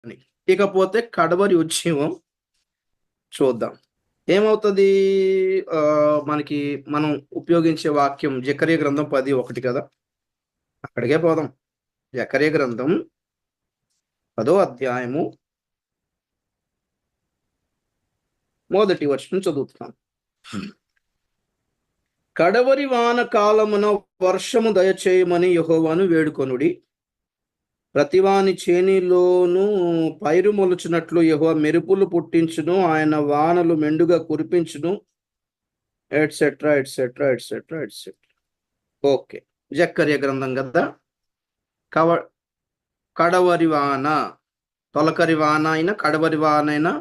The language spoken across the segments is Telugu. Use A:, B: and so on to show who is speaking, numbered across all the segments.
A: అని. ఇకపోతే కడవరి ఉద్యమం చూద్దాం. ఏమవుతుంది? మనకి మనం ఉపయోగించే వాక్యం జకర్యా గ్రంథం 10:1 కదా! అక్కడికే పోదాం. జకర్యా గ్రంథం 10వ అధ్యాయము మొదటి వచనం చదువుతున్నాను. కడవరి వాన కాలమున వర్షము దయచేయమని యెహోవాను వేడుకొనుడి. ప్రతివాని చేనిలోను పైరు మొలుచున్నట్లు యెహోవా మెరుపులు పుట్టించును, ఆయన వానలు మెండుగా కురిపించును, etcetera etcetera etcetera etcetera. Okay. Zechariah గ్రంథం కదా! కవ కడవరి వాన, తొలకరి వాన అయినా కడవరి వాన అయినా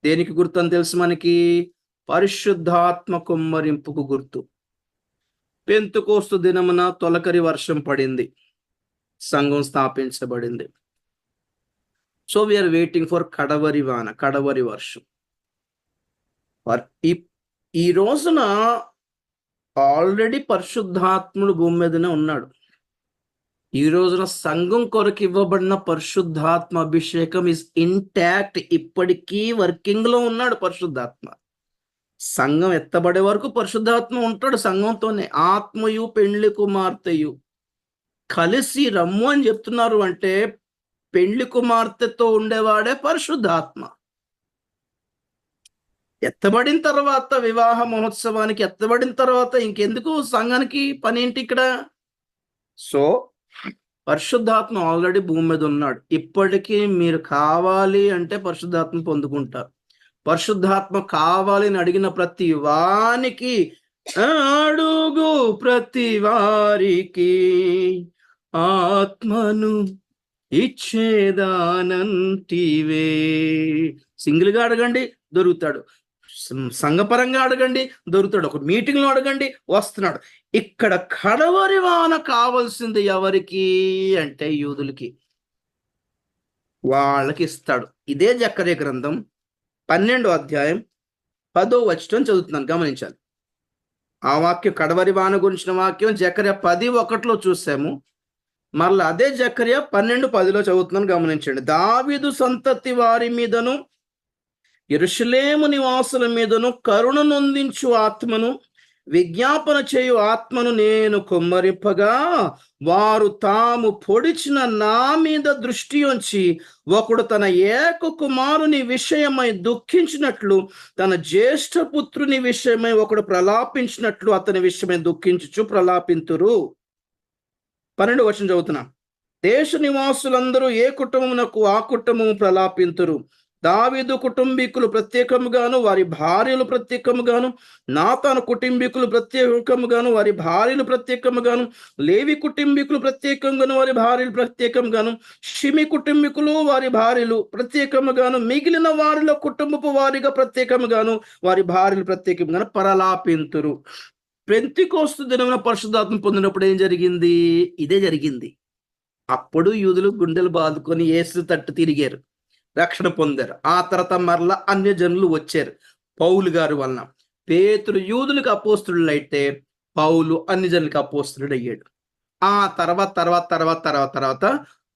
A: దేనికి గుర్తు అని తెలుసు మనకి? పరిశుద్ధాత్మ కుమ్మరింపుకు గుర్తు. పెంతుకోస్తు దినమున తొలకరి వర్షం పడింది, సంఘం స్థాపించబడింది. సో వీఆర్ వెయిటింగ్ ఫర్ కడవరి వాన, కడవరి వర్షం. ఈ రోజున ఆల్రెడీ పరిశుద్ధాత్ముడు భూమి మీదనే ఉన్నాడు. ఈ రోజున సంఘం కొరకు ఇవ్వబడిన పరిశుద్ధాత్మ అభిషేకం ఇస్ ఇంటాక్ట్. ఇప్పటికీ వర్కింగ్ లో ఉన్నాడు పరిశుద్ధాత్మ. సంఘం ఎత్తబడే వరకు పరిశుద్ధాత్మ ఉంటాడు సంఘంతోనే. ఆత్మయు పెండ్లి కుమార్తెయు కలిసి రమ్ము అని చెప్తున్నారు అంటే పెండ్లి కుమార్తెతో ఉండేవాడే పరిశుద్ధాత్మ. ఎత్తబడిన తర్వాత వివాహ మహోత్సవానికి ఎత్తబడిన తర్వాత ఇంకెందుకు సంఘానికి పని ఏంటి ఇక్కడ? సో పరిశుద్ధాత్మ ఆల్రెడీ భూమి మీద ఉన్నాడు. ఇప్పటికీ మీరు కావాలి అంటే పరిశుద్ధాత్మ పొందుకుంటారు. పరిశుద్ధాత్మ కావాలి అని అడిగిన ప్రతి వానికి, అడుగు ప్రతి వారికి ఆత్మను ఇచ్చేదానంటివే. సింగిల్ గా అడగండి, దొరుకుతాడు. సంఘపరంగా అడగండి, దొరుకుతాడు. ఒక మీటింగ్ లో అడగండి, వస్తున్నాడు. ఇక్కడ కడవరి వాన కావాల్సింది ఎవరికి అంటే యూదులకి, వాళ్ళకి ఇస్తాడు. ఇదే జకర్యా గ్రంథం 12వ అధ్యాయం 10వ వచనం చదువుతున్నాను, గమనించాలి. ఆ వాక్యం కడవరి వాన గురించిన వాక్యం జకర్యా 10:1 చూసాము. మరలా అదే జకర్యా 12:10 చదువుతున్నాను, గమనించండి. దావీదు సంతతి వారి మీదను యెరూషలేము నివాసుల మీదను కరుణ నొందించు ఆత్మను, విజ్ఞాపన చేయు ఆత్మను నేను కుమ్మరింపగా, వారు తాము పొడిచిన నా మీద దృష్టి ఉంచి, ఒకడు తన ఏక కుమారుని విషయమై దుఃఖించినట్లు, తన జ్యేష్ఠ పుత్రుని విషయమై ఒకడు ప్రలాపించినట్లు అతని విషయమై దుఃఖించుచు ప్రలాపింతురు. 12వ వచనం చదువుతున్నా. దేశ నివాసులందరూ ఏ కుటుంబమునకు ఆ కుటుంబము ప్రలాపింతురు. దావీదు కుటుంబీకులు ప్రత్యేకముగాను వారి భార్యలు ప్రత్యేకముగాను, నాతాను కుటుంబీకులు ప్రత్యేకముగాను వారి భార్యలు ప్రత్యేకముగాను, లేవి కుటుంబీకులు ప్రత్యేకంగాను వారి భార్యలు ప్రత్యేకముగాను, షిమి కుటుంబీకులు వారి భార్యలు ప్రత్యేకముగాను, మిగిలిన వారిలో కుటుంబపు వారిగా ప్రత్యేకముగాను వారి భార్యలు ప్రత్యేకముగాను పరలాపింతురు. పెంతెకోస్తు దినమున పరిశుద్ధాత్మ పొందినప్పుడు ఏం జరిగింది? ఇదే జరిగింది. అప్పుడు యూదులు గుండెలు బాదుకొని యేసు తట్టు తిరిగారు, రక్షణ పొందారు. ఆ తర్వాత మరలా అన్యజనులు వచ్చారు పౌలు గారి వలన. పేతురు యూదులకు అపోస్తులు అయితే పౌలు అన్యజనులకు అపోస్తులుడు అయ్యాడు. ఆ తర్వాత తర్వాత తర్వాత తర్వాత తర్వాత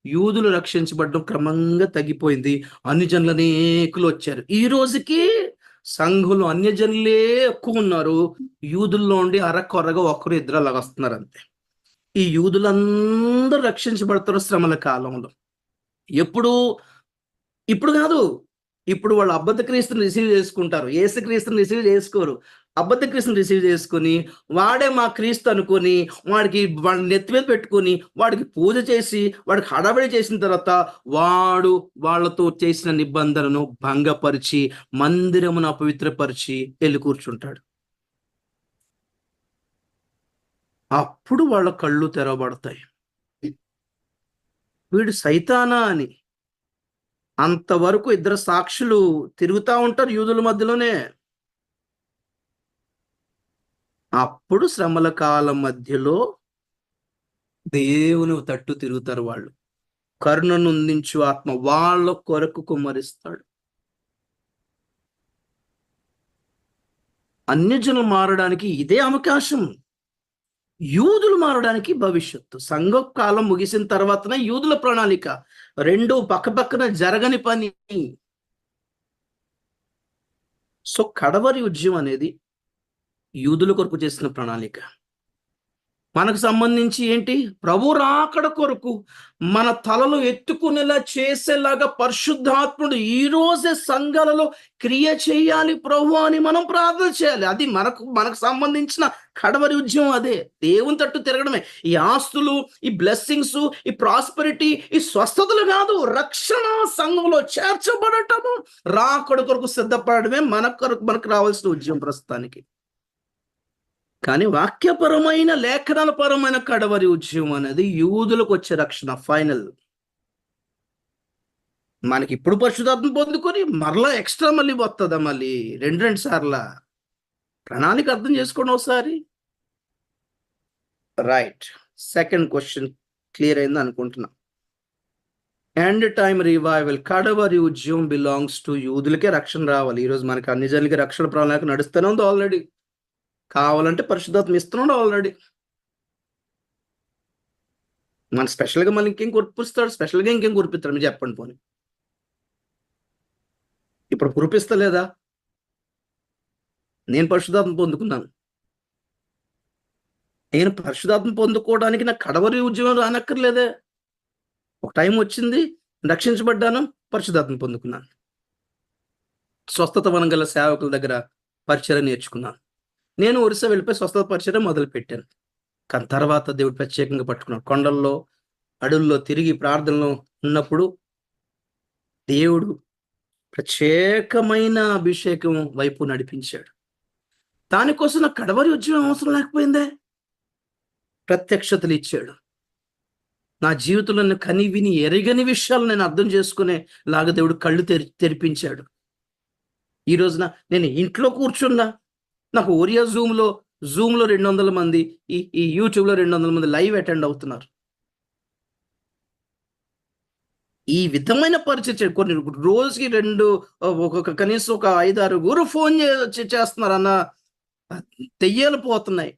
A: యూదులు రక్షించబడడం క్రమంగా తగ్గిపోయింది. అన్యజనులు అనేకులు వచ్చారు. ఈ రోజుకి సంఘంలో అన్యజనులే ఎక్కువ ఉన్నారు. యూదుల్లో ఉండి అరకొరగా ఒకరు ఇద్దరు అలాగ వస్తున్నారు అంతే. ఈ యూదులందరూ రక్షించబడతారు శ్రమల కాలంలో. ఎప్పుడు? ఇప్పుడు కాదు. ఇప్పుడు వాళ్ళు అబద్ధ క్రీస్తుని రిసీవ్ చేసుకుంటారు, యేసు క్రీస్తుని రిసీవ్ చేసుకోరు. అబద్ధ క్రీస్తుని రిసీవ్ చేసుకొని వాడే మా క్రీస్తు అనుకొని వాడికి నెత్తి మీద పెట్టుకొని వాడికి పూజ చేసి వాడికి హడావిడి చేసిన తర్వాత వాడు వాళ్ళతో చేసిన నిబంధనను భంగపరిచి మందిరమును అపవిత్రపరిచి వెళ్ళి కూర్చుంటాడు. అప్పుడు వాళ్ళ కళ్ళు తెరవబడతాయి, వీడు సైతానా అని. అంతవరకు ఇద్దరు సాక్షులు తిరుగుతూ ఉంటారు యూదుల మధ్యలోనే. అప్పుడు శ్రమల కాలం మధ్యలో దేవుని తట్టు తిరుగుతారు వాళ్ళు. కరుణను అందించు ఆత్మ వాళ్ళ కొరకు కుమ్మరిస్తాడు. అన్యజనులు మారడానికి ఇదే అవకాశం. యూదులు మారడానికి భవిష్యత్తు. సంఘ కాలం ముగిసిన తర్వాతనే యూదుల ప్రణాళిక. రెండు పక్కపక్కన జరగని పని. సో కడవరి ఉద్యమం అనేది యూదుల కొరకు చేసిన ప్రణాళిక. మనకు సంబంధించి ఏంటి? ప్రభు రాకడ కొరకు మన తలలు ఎత్తుకునేలా చేసేలాగా పరిశుద్ధాత్ముడు ఈ రోజే సంఘాలలో క్రియ చేయాలి ప్రభు అని మనం ప్రార్థన చేయాలి. అది మనకు సంబంధించిన కడవరి ఉద్యమం అదే. దేవుని తట్టు తిరగడమే. ఈ ఆస్తులు, ఈ బ్లెస్సింగ్స్, ఈ ప్రాస్పెరిటీ, ఈ స్వస్థతలు కాదు, రక్షణ సంఘంలో చేర్చబడటము, రాకడ కొరకు సిద్ధపడమే మనకు రావాల్సిన ఉద్యమం ప్రస్తుతానికి. కానీ వాక్యపరమైన లేఖనాల పరమైన కడవరి ఉద్యమం అనేది యూదులకు వచ్చే రక్షణ ఫైనల్. మనకి ఇప్పుడు పరిశుద్ధాత్మ పొందుకొని మరలా ఎక్స్ట్రా మళ్ళీ వస్తుందా? మళ్ళీ రెండు సార్లా? ప్రణాళిక అర్థం చేసుకోండి ఒకసారి. రైట్, సెకండ్ క్వశ్చన్ క్లియర్ అయింది అనుకుంటున్నా. ఎండ్ టైమ్ రివైవల్, కడవరి ఉద్యమం బిలాంగ్స్ టు యూదులకే రక్షణ రావాలి. ఈరోజు మనకి అన్ని జనులకి రక్షణ ప్రణాళిక నడుస్తూనే ఉంది ఆల్రెడీ. కావాలంటే పరిశుద్ధాత్మ ఇస్తున్నాడు ఆల్రెడీ. మన స్పెషల్గా మళ్ళీ ఇంకేం కురిపిస్తాడు? స్పెషల్గా ఇంకేం కురిపిస్తాడు? మీరు చెప్పండి పోనీ. ఇప్పుడు కురిపిస్తలేదా? నేను పరిశుద్ధాత్మ పొందుకున్నాను. నేను పరిశుద్ధాత్మ పొందుకోవడానికి నాకు కడవరి ఉద్యమం రానక్కర్లేదే. ఒక టైం వచ్చింది, రక్షించబడ్డాను, పరిశుద్ధాత్మ పొందుకున్నాను. స్వస్థత వనం గల సేవకుల దగ్గర పరిచయం నేర్చుకున్నాను. నేను ఒరిస్సా వెళ్ళిపోయి స్వస్థత పరిచయం మొదలు పెట్టాను. కానీ తర్వాత దేవుడు ప్రత్యేకంగా పట్టుకున్నాడు. కొండల్లో, అడవుల్లో తిరిగి ప్రార్థనలో ఉన్నప్పుడు దేవుడు ప్రత్యేకమైన అభిషేకం వైపు నడిపించాడు. దానికోసం నాకు కడవరి ఉద్యమం అవసరం లేకపోయిందే. ప్రత్యక్షతలు ఇచ్చాడు. నా జీవితంలో కని విని ఎరగని విషయాలు నేను అర్థం చేసుకునే లాగా దేవుడు కళ్ళు తెరిపించాడు. ఈ రోజున నేను ఇంట్లో కూర్చున్నా, నాకు ఒరియా జూమ్లో 200 మంది, ఈ యూట్యూబ్లో 200 మంది లైవ్ అటెండ్ అవుతున్నారు. ఈ విధమైన పరిచయం కొన్ని రోజుకి కనీసం ఒక 5-6 ఫోన్ చేస్తున్నారు అన్న. తెయ్యాలు పోతున్నాయి.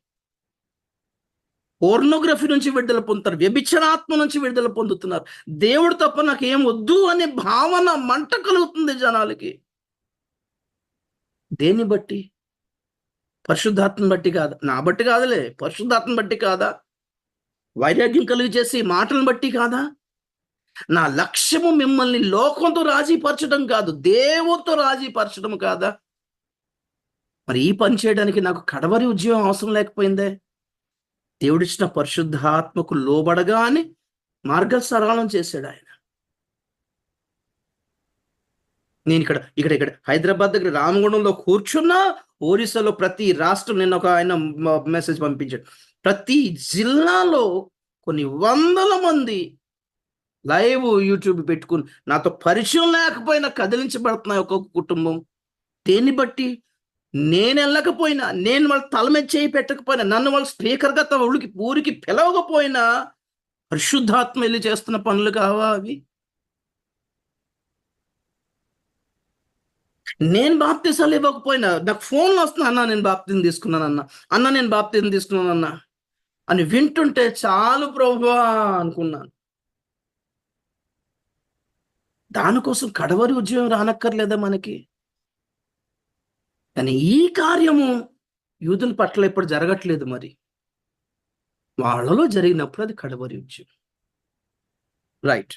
A: పోర్నోగ్రఫీ నుంచి విడుదల పొందుతారు, వ్యభిచారాత్మ నుంచి విడుదల పొందుతున్నారు. దేవుడు తప్ప నాకు ఏం వద్దు అనే భావన మంట కలుగుతుంది జనాలకి. దేన్ని బట్టి? పరిశుద్ధాత్మని బట్టి కాదా? నా బట్టి కాదులే, పరిశుద్ధాత్మని బట్టి కాదా? వైరాగ్యం కలుగు చేసి మాటలను బట్టి కాదా? నా లక్ష్యము మిమ్మల్ని లోకంతో రాజీపరచడం కాదు, దేవుడితో రాజీపరచడం కాదా? మరి ఈ పని చేయడానికి నాకు కడవరి ఉద్యమం అవసరం లేకపోయిందే. దేవుడిచ్చిన పరిశుద్ధాత్మకు లోబడగానే మార్గ సరళం చేశాడు ఆయన. నేను ఇక్కడ హైదరాబాద్ దగ్గర రామగుండంలో కూర్చున్నా, ఒరిస్సాలో ప్రతి రాష్ట్రం, నిన్న ఒక ఆయన మెసేజ్ పంపించాడు, ప్రతి జిల్లాలో కొన్ని వందల మంది లైవ్ యూట్యూబ్ పెట్టుకుని నాతో పరిచయం లేకపోయినా కదిలించబడుతున్నాయి ఒక్కొక్క కుటుంబం. దేన్ని బట్టి? నేను వెళ్ళకపోయినా, నేను వాళ్ళ తల మీద చేయి పెట్టకపోయినా, నన్ను వాళ్ళు స్పీకర్గా తమ ఊరికి పిలవకపోయినా పరిశుద్ధాత్మ వెళ్ళి చేస్తున్న పనులు కావా అవి? నేను బాప్తిసాలు ఇవ్వకపోయినా నాకు ఫోన్లు వస్తున్నా, అన్న నేను బాప్తిజం తీసుకున్నానన్నా, నేను బాప్తిజం తీసుకున్నానన్నా అని వింటుంటే చాలు ప్రభువా అనుకున్నాను. దానికోసం కడవరి ఉద్యమం రానక్కర్లేదా మనకి? కానీ ఈ కార్యము యూదుల పట్ల ఇప్పుడు జరగట్లేదు. మరి వాళ్ళలో జరిగినప్పుడు అది కడవరి ఉద్యమం. రైట్.